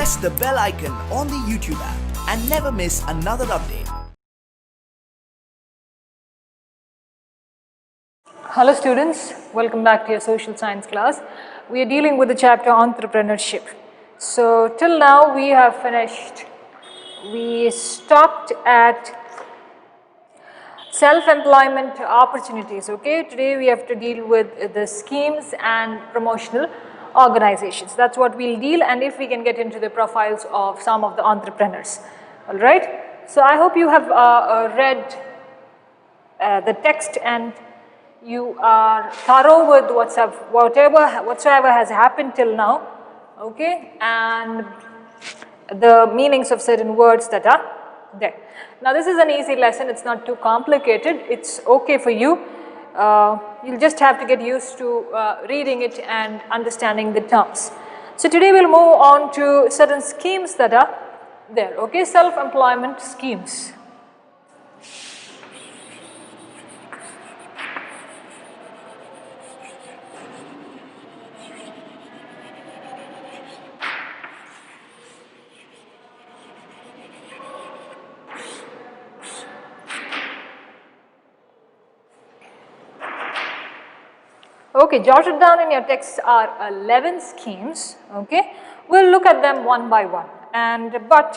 press the bell icon on the YouTube app and never miss another update. Hello students, welcome back to your social science class. We are dealing with the chapter Entrepreneurship. So till now we have finished, we stopped at self-employment opportunities, okay. Today we have to deal with the schemes and promotional organizations. That's what we'll deal, and if we can get into the profiles of some of the entrepreneurs. Alright, so I hope you have read the text and you are thorough with whatsoever has happened till now, okay, and the meanings of certain words that are there. Now this is an easy lesson, it's not too complicated, it's okay for you. You'll just have to get used to reading it and understanding the terms. So today we'll move on to certain schemes that are there, okay, self-employment schemes. Okay, jotted down in your text are 11 schemes, okay. We'll look at them one by one. But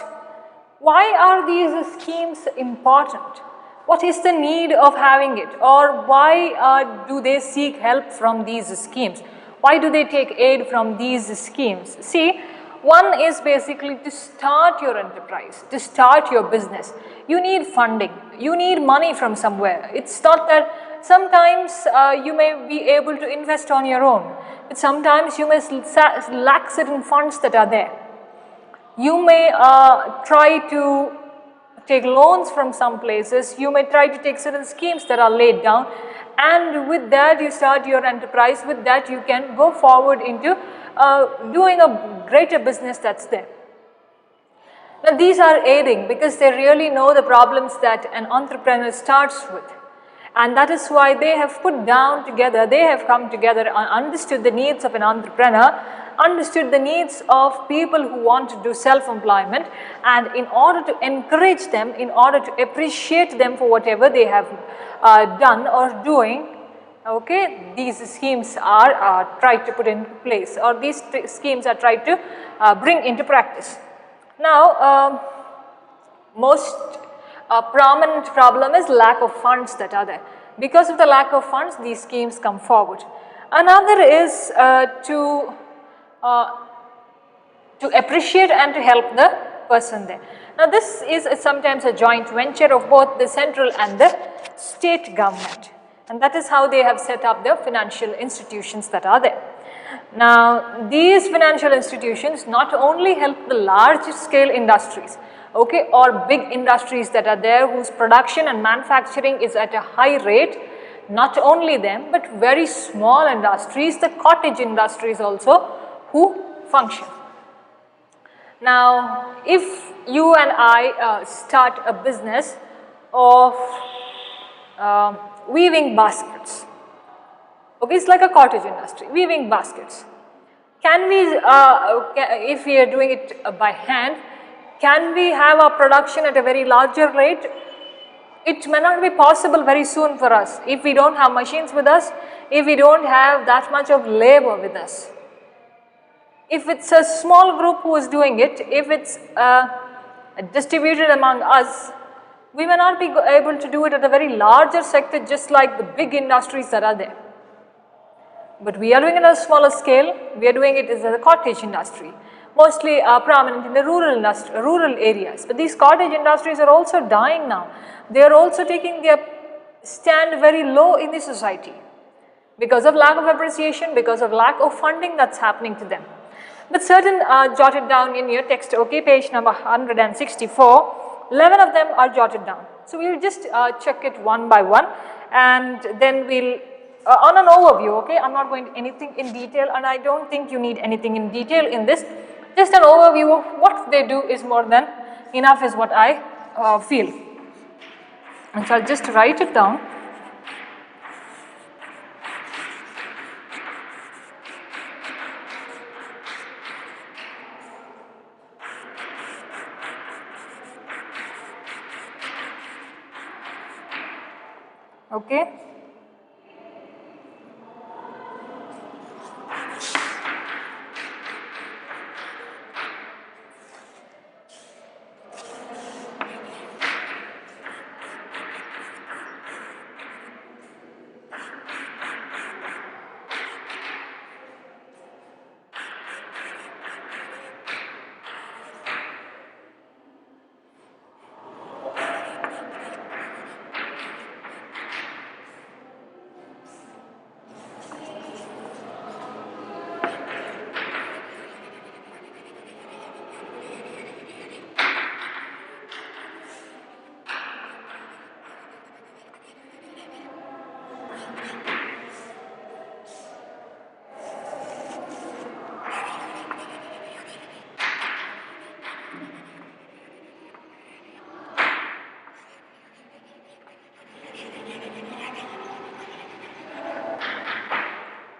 why are these schemes important? What is the need of having it, or why do they seek help from these schemes? Why do they take aid from these schemes? See, one is basically to start your enterprise, to start your business. You need funding, you need money from somewhere. It's not that sometimes you may be able to invest on your own, but sometimes you may lack certain funds that are there. You may try to take loans from some places, you may try to take certain schemes that are laid down, and with that you start your enterprise. With that you can go forward into doing a greater business that's there. Now these are aiding because they really know the problems that an entrepreneur starts with. And that is why they have put down together, they have come together and understood the needs of an entrepreneur, understood the needs of people who want to do self-employment, and in order to encourage them, in order to appreciate them for whatever they have done or doing, okay, these schemes are tried to put in place, or these schemes are tried to bring into practice. Now, most prominent problem is lack of funds that are there. Because of the lack of funds, these schemes come forward. Another is to appreciate and to help the person there. Now this is sometimes a joint venture of both the central and the state government, and that is how they have set up the financial institutions that are there. Now these financial institutions not only help the large scale industries, okay, or big industries that are there whose production and manufacturing is at a high rate, not only them but very small industries, the cottage industries also who function. Now if you and I start a business of weaving baskets, okay, it's like a cottage industry, weaving baskets. Can we, if we are doing it by hand, can we have our production at a very larger rate? It may not be possible very soon for us if we don't have machines with us, if we don't have that much of labor with us. If it's a small group who is doing it, if it's distributed among us, we may not be able to do it at a very larger sector just like the big industries that are there. But we are doing it at a smaller scale, we are doing it as a cottage industry. Mostly prominent in the rural areas. But these cottage industries are also dying now. They are also taking their stand very low in the society because of lack of appreciation, because of lack of funding that's happening to them. But certain jotted down in your text, okay, page number 164, 11 of them are jotted down. So we'll just check it one by one, and then we'll on an overview, okay, I'm not going to anything in detail, and I don't think you need anything in detail in this. Just an overview of what they do is more than enough is what I feel. And so I'll just write it down. Okay.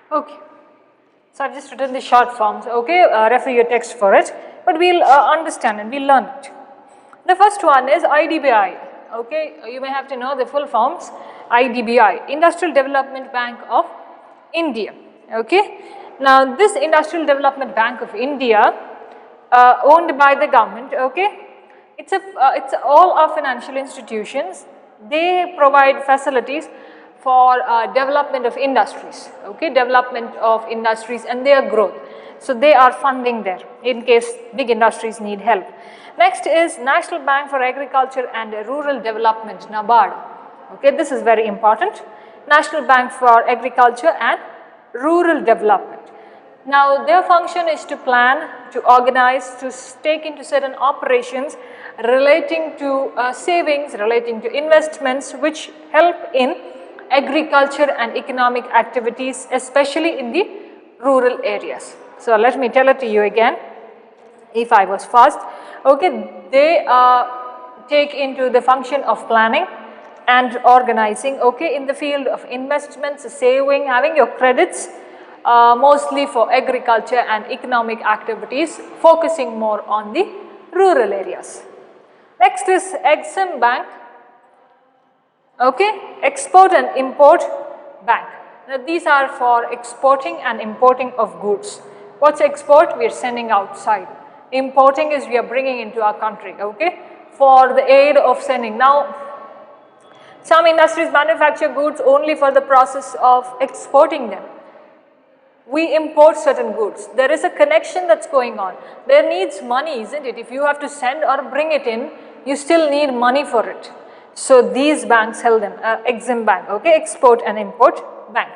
Okay. So I've just written the short forms, okay, refer your text for it, but we'll understand and we'll learn it. The first one is IDBI, okay, you may have to know the full forms. IDBI, Industrial Development Bank of India, okay. Now this Industrial Development Bank of India, owned by the government, okay, it's all our financial institutions, they provide facilities for development of industries, okay, development of industries and their growth. So they are funding there in case big industries need help. Next is National Bank for Agriculture and Rural Development, NABARD. Okay, this is very important. National Bank for Agriculture and Rural Development. Now their function is to plan, to organize, to take into certain operations relating to savings, relating to investments which help in agriculture and economic activities, especially in the rural areas. So let me tell it to you again, if I was fast. Okay, they take into the function of planning and organizing, okay, in the field of investments, saving, having your credits, mostly for agriculture and economic activities, focusing more on the rural areas. Next is Exim Bank, okay, Export and Import Bank. Now these are for exporting and importing of goods. What's export? We are sending outside. Importing is we are bringing into our country, okay, for the aid of sending. Now some industries manufacture goods only for the process of exporting them. We import certain goods. There is a connection that's going on. There needs money, isn't it? If you have to send or bring it in, you still need money for it. So these banks help them, Exim Bank, okay, Export and Import Bank.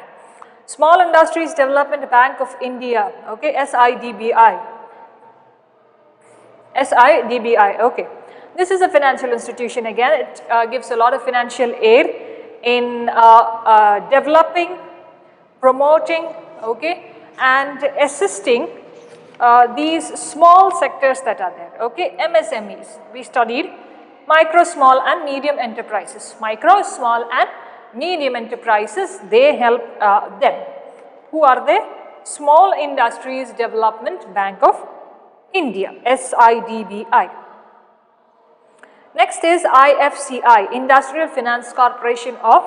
Small Industries Development Bank of India, okay, SIDBI. SIDBI, okay. This is a financial institution again. It gives a lot of financial aid in developing, promoting, okay, and assisting these small sectors that are there, okay, MSMEs. We studied micro, small and medium enterprises. Micro, small and medium enterprises, they help them. Who are they? Small Industries Development Bank of India, SIDBI. Next is IFCI, Industrial Finance Corporation of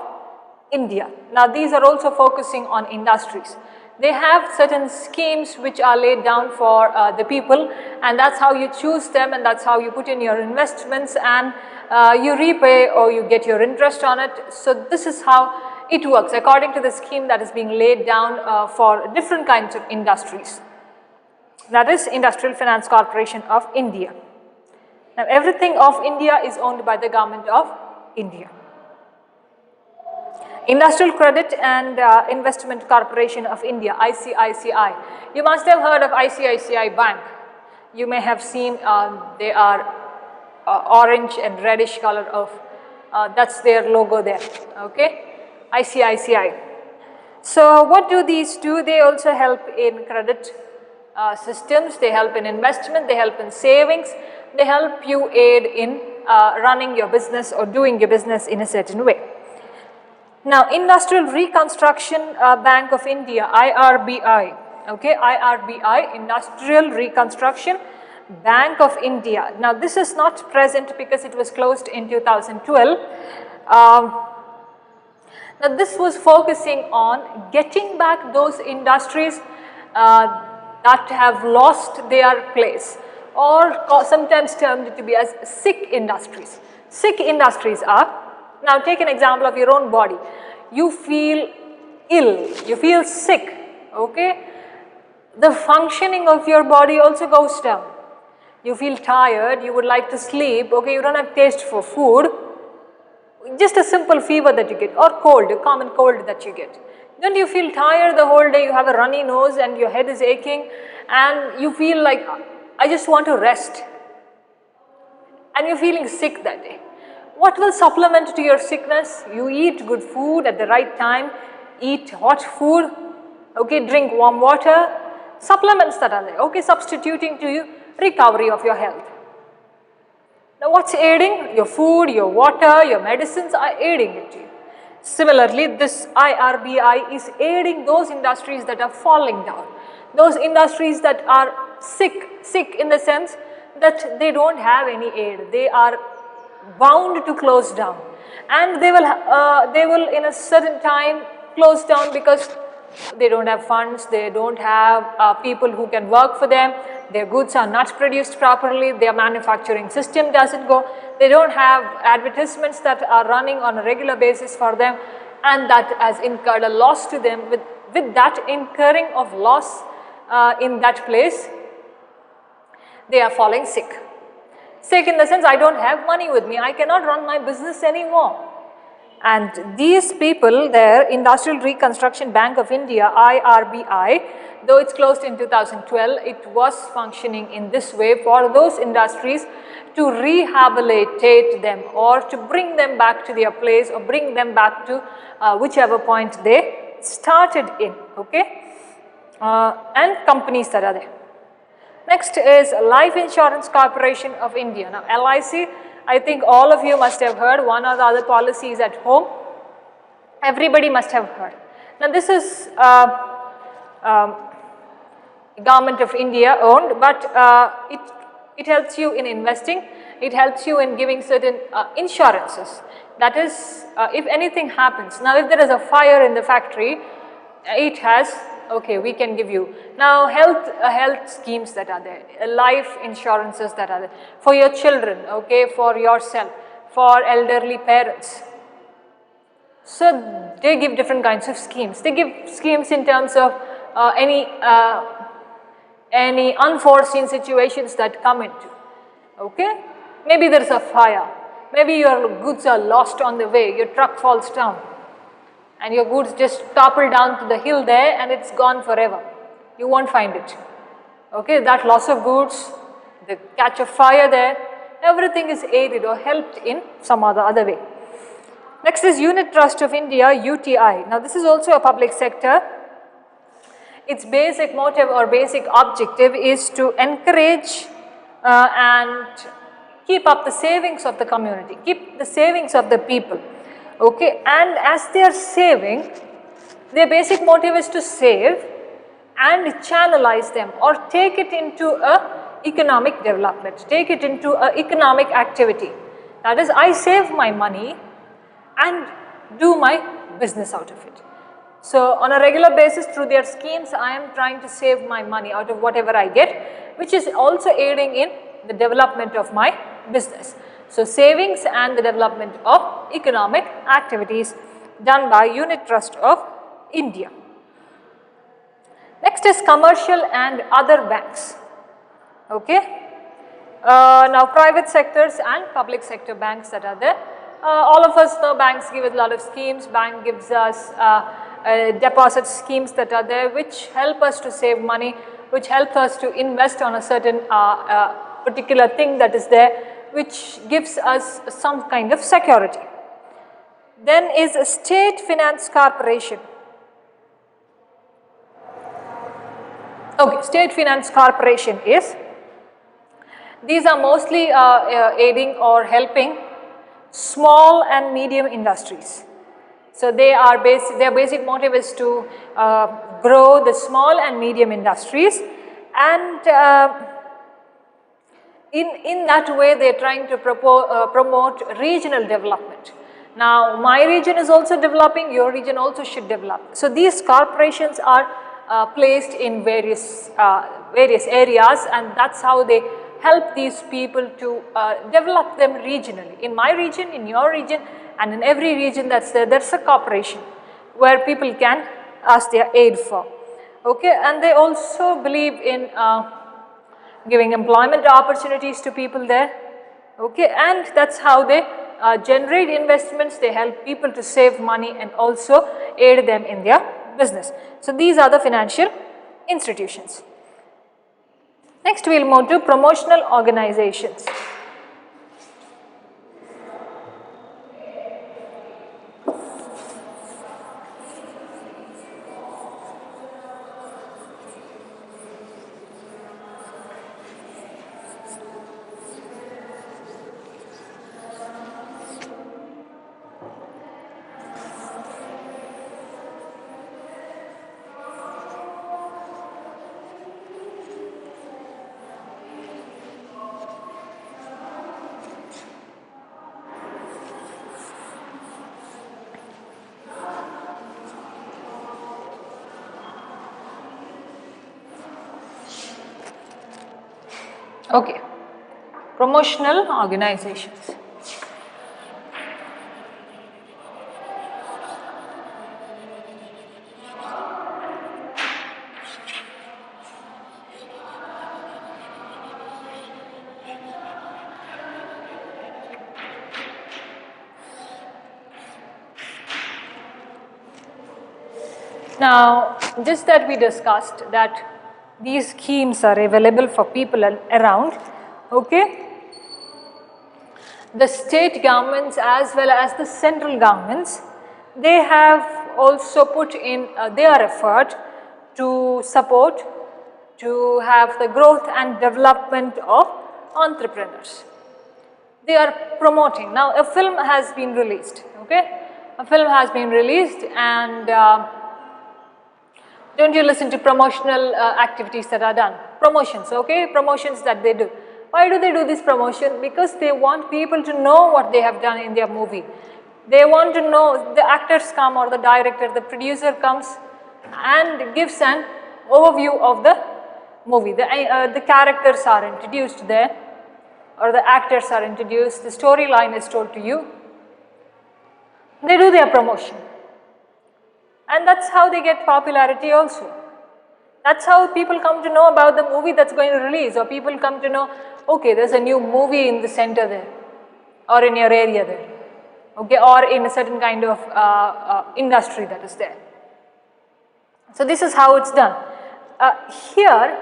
India. Now these are also focusing on industries. They have certain schemes which are laid down for the people, and that's how you choose them, and that's how you put in your investments, and you repay or you get your interest on it. So this is how it works according to the scheme that is being laid down for different kinds of industries. That is Industrial Finance Corporation of India. Now everything of India is owned by the government of India. Industrial Credit and Investment Corporation of India, ICICI. You must have heard of ICICI Bank. You may have seen they are orange and reddish color of, that's their logo there, okay, ICICI. So what do these do? They also help in credit systems, they help in investment, they help in savings, they help you aid in running your business or doing your business in a certain way. Now Industrial Reconstruction Bank of India, IRBI, okay, IRBI, Industrial Reconstruction Bank of India. Now this is not present because it was closed in 2012. Now this was focusing on getting back those industries that have lost their place, or sometimes termed to be as sick industries. Sick industries are, now take an example of your own body. You feel ill, you feel sick, okay? The functioning of your body also goes down. You feel tired, you would like to sleep, okay, you don't have taste for food, just a simple fever that you get, or cold, a common cold that you get. Don't you feel tired the whole day, you have a runny nose and your head is aching and you feel like, I just want to rest, and you're feeling sick that day. What will supplement to your sickness? You eat good food at the right time, eat hot food, okay, drink warm water, supplements that are there, okay, substituting to you recovery of your health. Now what's aiding? Your food, your water, your medicines are aiding it to you. Similarly, this IRBI is aiding those industries that are falling down, those industries that are sick in the sense that they don't have any aid, they are bound to close down, and they will in a certain time close down because they don't have funds, they don't have people who can work for them, their goods are not produced properly, their manufacturing system doesn't go, they don't have advertisements that are running on a regular basis for them, and that has incurred a loss to them. With that incurring of loss in that place, they are falling sick. Sick in the sense, I don't have money with me, I cannot run my business anymore. And these people there, Industrial Reconstruction Bank of India, IRBI, though it's closed in 2012, it was functioning in this way for those industries to rehabilitate them or to bring them back to their place or bring them back to whichever point they started in, okay, and companies that are there. Next is Life Insurance Corporation of India. Now LIC, I think all of you must have heard, one or the other policies at home, everybody must have heard. Now this is Government of India owned, but it helps you in investing, it helps you in giving certain insurances. That is, if anything happens, now if there is a fire in the factory, it has, okay, we can give you. Now health schemes that are there, life insurances that are there, for your children, okay, for yourself, for elderly parents. So they give different kinds of schemes. They give schemes in terms of any unforeseen situations that come into, okay. Maybe there is a fire, maybe your goods are lost on the way, your truck falls down, and your goods just topple down to the hill there and it's gone forever. You won't find it. Okay, that loss of goods, the catch of fire there, everything is aided or helped in some other way. Next is Unit Trust of India, UTI. Now this is also a public sector. Its basic motive or basic objective is to encourage and keep up the savings of the community, keep the savings of the people. Okay, and as they are saving, their basic motive is to save and channelize them or take it into a economic development, take it into a economic activity. That is, I save my money and do my business out of it. So on a regular basis through their schemes, I am trying to save my money out of whatever I get, which is also aiding in the development of my business. So savings and the development of economic activities done by Unit Trust of India. Next is commercial and other banks. Okay. Now private sectors and public sector banks that are there. All of us know banks give us a lot of schemes. Bank gives us deposit schemes that are there which help us to save money, which help us to invest on a certain particular thing that is there, which gives us some kind of security. Then is a State Finance Corporation. Okay, State Finance Corporation is, these are mostly aiding or helping small and medium industries. So their basic motive is to grow the small and medium industries, and in that way they are trying to promote regional development. Now my region is also developing, your region also should develop. So these corporations are placed in various areas, and that's how they help these people to develop them regionally. In my region, in your region, and in every region that's there, there's a corporation where people can ask their aid for. Okay, and they also believe in giving employment opportunities to people there. Okay, and that's how they generate investments, they help people to save money and also aid them in their business. So these are the financial institutions. Next we will move to promotional organizations. Okay, promotional organizations. Now, just that we discussed that these schemes are available for people around, okay. The state governments as well as the central governments, they have also put in their effort to support, to have the growth and development of entrepreneurs. They are promoting. Now a film has been released, okay. A film has been released, and don't you listen to promotional activities that are done? Promotions, okay, promotions that they do. Why do they do this promotion? Because they want people to know what they have done in their movie. They want to know, the actors come, or the director, the producer comes and gives an overview of the movie. The characters are introduced there, or the actors are introduced, the storyline is told to you. They do their promotion. And that's how they get popularity also. That's how people come to know about the movie that's going to release, or people come to know, okay, there's a new movie in the center there, or in your area there, okay, or in a certain kind of industry that is there. So this is how it's done. Here,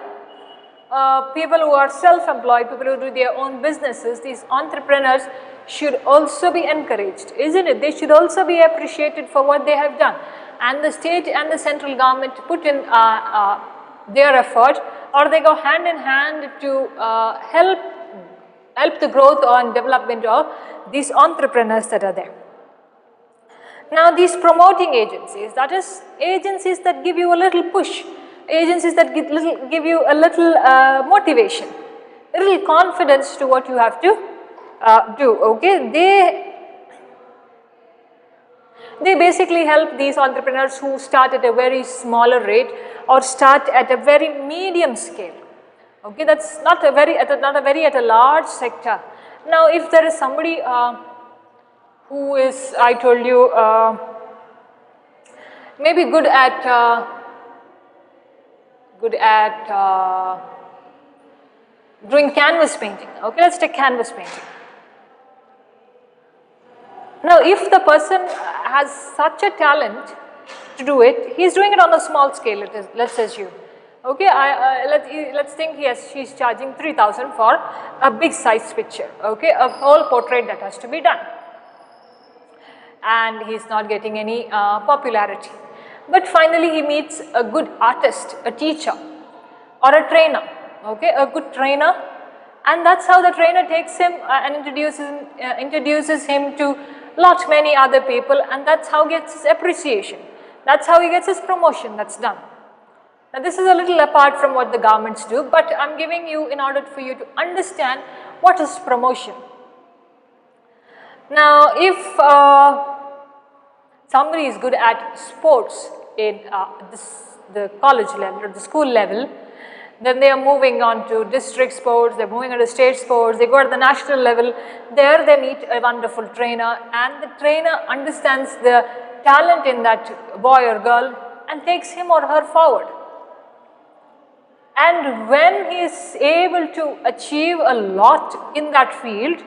people who are self-employed, people who do their own businesses, these entrepreneurs should also be encouraged, isn't it? They should also be appreciated for what they have done. And the state and the central government put in their effort, or they go hand in hand to help the growth and development of these entrepreneurs that are there. Now these promoting agencies, that is agencies that give you a little push, agencies that give you a little motivation, a little confidence to what you have to do, okay. They basically help these entrepreneurs who start at a very smaller rate or start at a very medium scale. Okay, that's not a very at a large sector. Now, if there is somebody who is, I told you, maybe good at doing canvas painting. Okay, let's take canvas painting. Now, if the person has such a talent to do it, he is doing it on a small scale, let's assume. Okay, let's think she's charging 3,000 for a big size picture, okay, a whole portrait that has to be done. And he's not getting any popularity. But finally he meets a good artist, a teacher or a trainer, okay, a good trainer, and that's how the trainer takes him and introduces him to many other people, and that's how he gets his appreciation. That's how he gets his promotion, that's done. Now this is a little apart from what the governments do, but I'm giving you in order for you to understand what is promotion. Now, if somebody is good at sports in the college level or the school level, then they are moving on to district sports, they are moving on to state sports, they go to the national level. There they meet a wonderful trainer, and the trainer understands the talent in that boy or girl and takes him or her forward. And when he is able to achieve a lot in that field,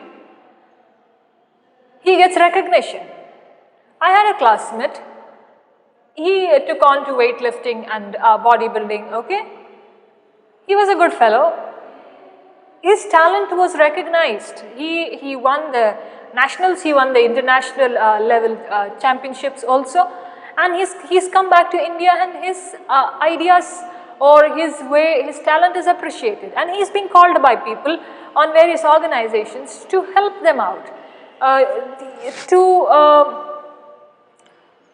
he gets recognition. I had a classmate, he took on to weightlifting and bodybuilding, okay. He was a good fellow. His talent was recognized. He won the nationals, he won the international level championships also, and he's come back to India, and his ideas or his talent is appreciated, and he's being called by people on various organizations to help them out, to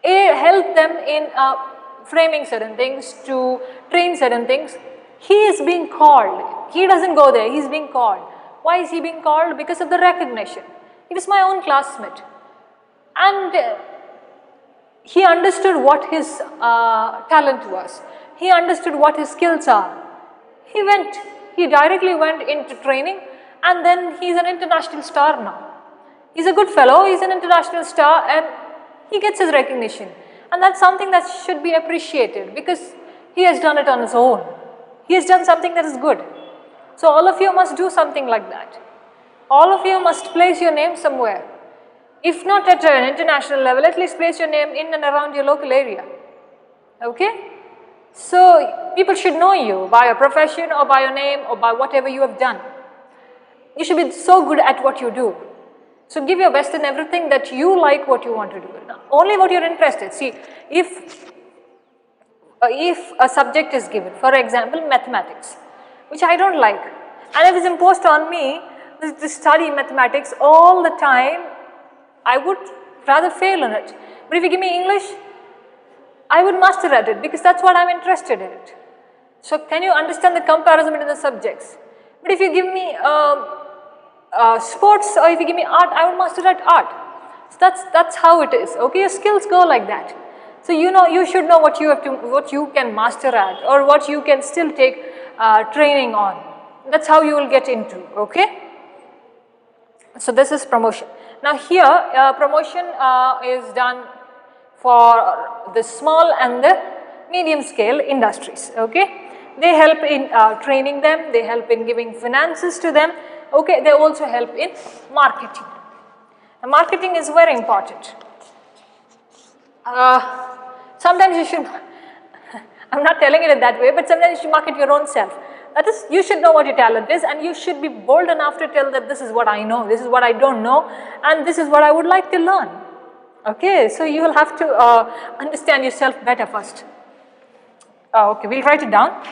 help them in framing certain things, to train certain things. He is being called. He doesn't go there, he's being called. Why is he being called? Because of the recognition. He was my own classmate, and he understood what his talent was. He understood what his skills are. He directly went into training, and then he's an international star now. He's a good fellow, he's an international star, and he gets his recognition. And that's something that should be appreciated, because he has done it on his own. He has done something that is good. So all of you must do something like that. All of you must place your name somewhere. If not at an international level, at least place your name in and around your local area. Okay? So people should know you by your profession or by your name or by whatever you have done. You should be so good at what you do. So give your best in everything that you like what you want to do. Only what you're interested. See, if a subject is given, for example, mathematics, which I don't like, and if it's imposed on me to study mathematics all the time, I would rather fail in it. But if you give me English, I would master at it, because that's what I'm interested in it. So can you understand the comparison between the subjects? But if you give me sports, or if you give me art, I would master at art. So that's how it is. Okay, your skills go like that. So you should know what you can master at, or what you can still take training on. That's how you will get into. Okay. So this is promotion. Now here promotion is done for the small and the medium scale industries. Okay. They help in training them, they help in giving finances to them. Okay, they also help in marketing. Now, marketing is very important. Sometimes you should, I'm not telling it in that way, but sometimes you should market your own self. That is, you should know what your talent is, and you should be bold enough to tell that this is what I know, this is what I don't know, and this is what I would like to learn. Okay, so you will have to understand yourself better first. Okay, we'll write it down.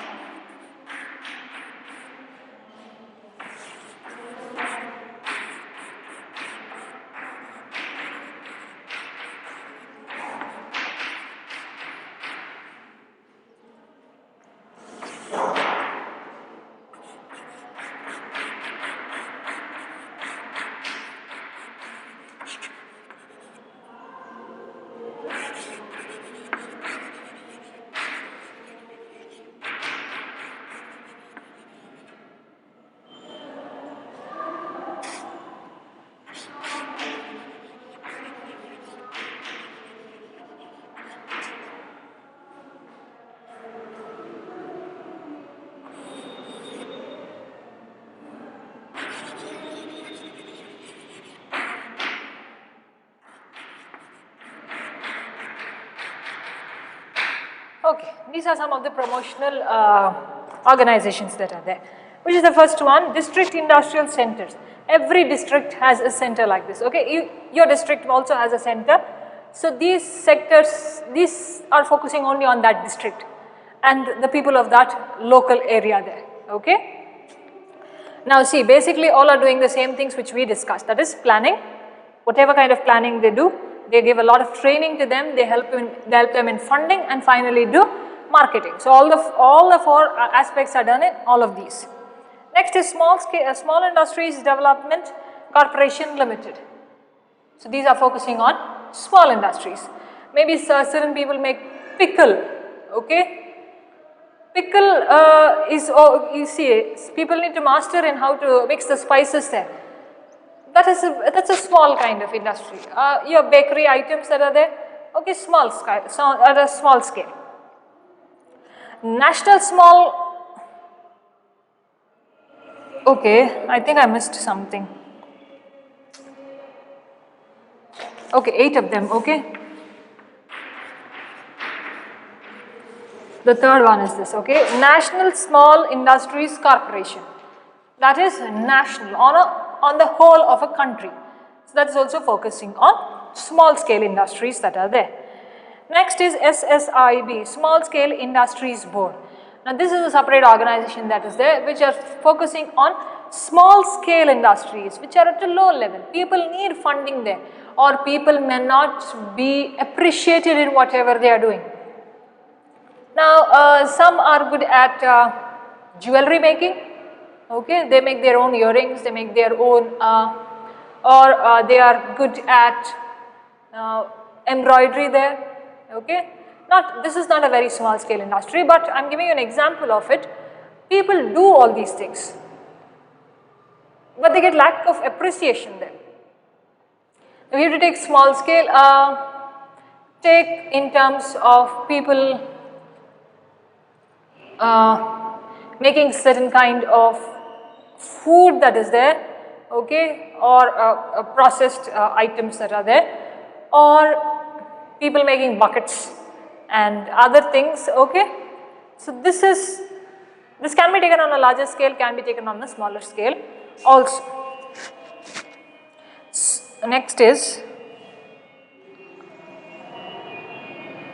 Okay, these are some of the promotional organizations that are there. Which is the first one? District industrial centers. Every district has a center like this. Okay, your district also has a center. So these sectors, these are focusing only on that district and the people of that local area there. Okay. Now see, basically all are doing the same things which we discussed. That is planning. Whatever kind of planning they do, they give a lot of training to them, they help them in funding, and finally do marketing. So all the four aspects are done in all of these. Next is small industries development corporation limited. So these are focusing on small industries. Maybe certain people make pickle, okay. Pickle you see, people need to master in how to mix the spices there. That's a small kind of industry. Your bakery items that are there, okay, small scale, at a small scale. National small, okay, I think I missed something. Okay, 8 of them, okay. The third one is this, okay, National Small Industries Corporation. That is national, on the whole of a country. So that is also focusing on small scale industries that are there. Next is SSIB, Small Scale Industries Board. Now this is a separate organization that is there, which are focusing on small scale industries which are at a low level. People need funding there, or people may not be appreciated in whatever they are doing. Now some are good at jewelry making, okay, they make their own earrings, they make their own or they are good at embroidery there, okay. This is not a very small scale industry, but I am giving you an example of it. People do all these things, but they get lack of appreciation there. If you have to take small scale, take in terms of people making certain kind of food that is there, okay, or processed items that are there, or people making buckets and other things, okay. So this can be taken on a larger scale, can be taken on a smaller scale also. Next is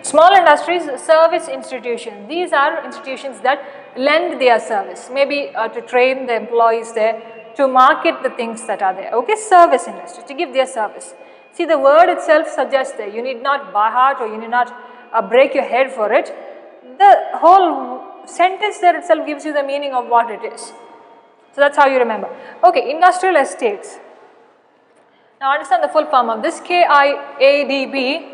small industries, service institutions. These are institutions that lend their service, maybe to train the employees there, to market the things that are there, okay, service industry, to give their service. See, the word itself suggests that you need not by heart or you need not break your head for it. The whole sentence there itself gives you the meaning of what it is. So that's how you remember. Okay, industrial estates. Now understand the full form of this. KIADB,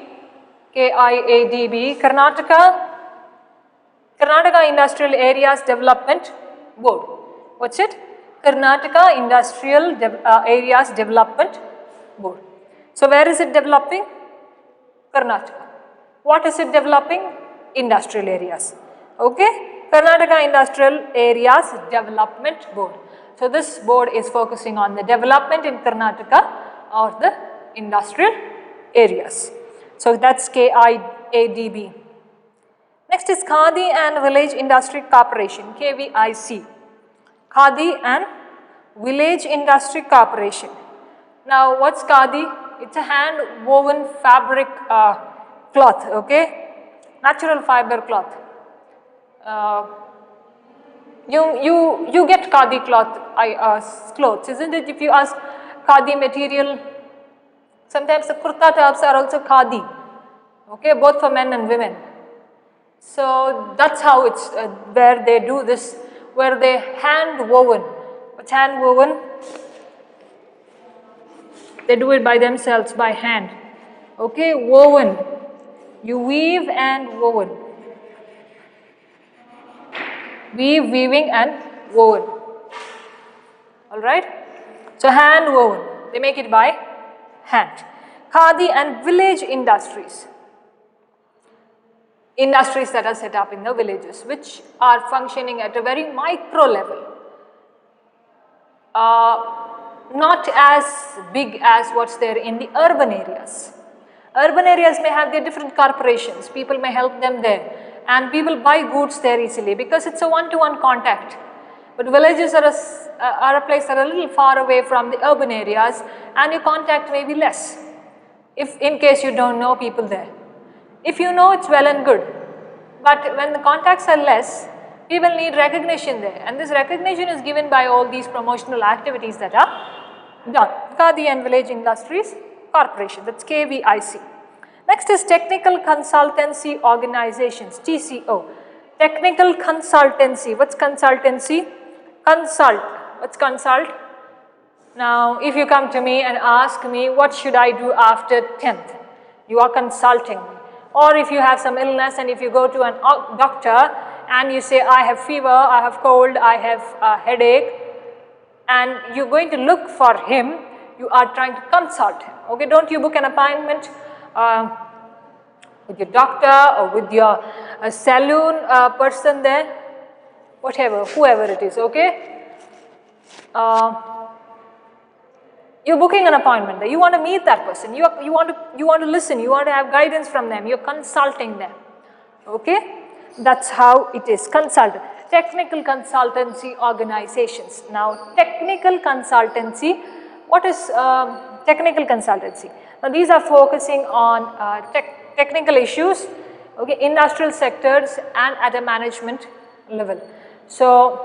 Karnataka Industrial Areas Development Board. What's it? Karnataka Industrial Areas Development Board. So where is it developing? Karnataka. What is it developing? Industrial areas. Okay, Karnataka Industrial Areas Development Board. So this board is focusing on the development in Karnataka of the industrial areas. So that's KIADB. Next is Khadi and Village Industry Corporation, KVIC. Khadi and Village Industry Corporation. Now what's Khadi? It's a hand woven fabric cloth, okay, natural fiber cloth. You get Khadi clothes, isn't it? If you ask Khadi material, sometimes the kurta tops are also Khadi, okay, both for men and women. So that's how it's where they do this, where they hand woven. What's hand woven? They do it by themselves, by hand, okay, woven. You weave and woven. Weave, weaving and woven. Alright. So hand woven. They make it by hand. Khadi and village industries. Industries that are set up in the villages, which are functioning at a very micro level. Not as big as what's there in the urban areas. Urban areas may have their different corporations, people may help them there, and people buy goods there easily because it's a one-to-one contact. But villages are a place that are a little far away from the urban areas and your contact may be less, if in case you don't know people there. If you know, it's well and good, but when the contacts are less, people need recognition there, and this recognition is given by all these promotional activities that are done. Khadi and Village Industries Corporation, that's KVIC. Next is Technical Consultancy Organizations, TCO. Technical Consultancy, what's consultancy? Consult, what's consult? Now, if you come to me and ask me what should I do after 10th, you are consulting me. Or if you have some illness and if you go to a doctor and you say, I have fever, I have cold, I have a headache, and you're going to look for him, you are trying to consult him. Okay, don't you book an appointment with your doctor or with your saloon person there, whatever, whoever it is, okay? You're booking an appointment there. You want to meet that person. You want to listen. You want to have guidance from them. You're consulting them. Okay? That's how it is. Consultant. Technical consultancy organizations. Now, technical consultancy. What is technical consultancy? Now, these are focusing on technical issues, okay, industrial sectors and at a management level. So,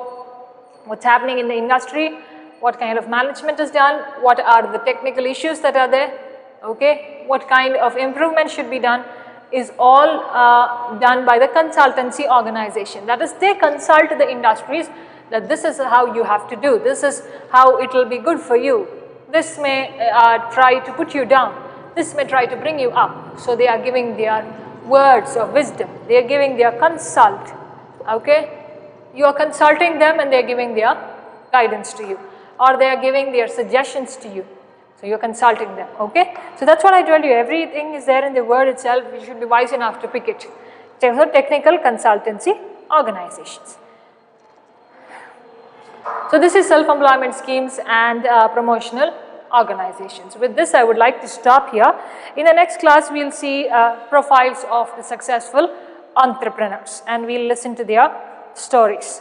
what's happening in the industry? What kind of management is done, what are the technical issues that are there, okay, what kind of improvement should be done is all done by the consultancy organization. That is, they consult the industries that this is how you have to do, this is how it will be good for you, this may try to put you down, this may try to bring you up. So they are giving their words of wisdom, they are giving their consult, okay, you are consulting them and they are giving their guidance to you, or they are giving their suggestions to you. So you're consulting them, okay? So that's what I told you, everything is there in the word itself, you should be wise enough to pick it. So technical consultancy organizations. So this is self-employment schemes and promotional organizations. With this I would like to stop here. In the next class we will see profiles of the successful entrepreneurs and we will listen to their stories.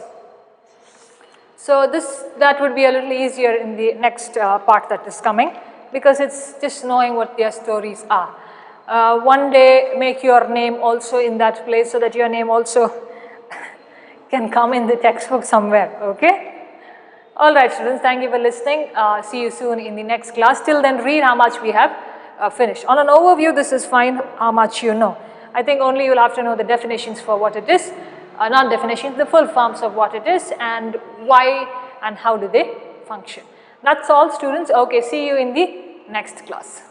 So that would be a little easier in the next part that is coming, because it's just knowing what their stories are. One day make your name also in that place so that your name also can come in the textbook somewhere, okay? Alright students, thank you for listening. See you soon in the next class. Till then read how much we have finished. On an overview this is fine, how much you know. I think only you will have to know the definitions for what it is. Not definitions, the full forms of what it is and why and how do they function. That's all students. Okay, see you in the next class.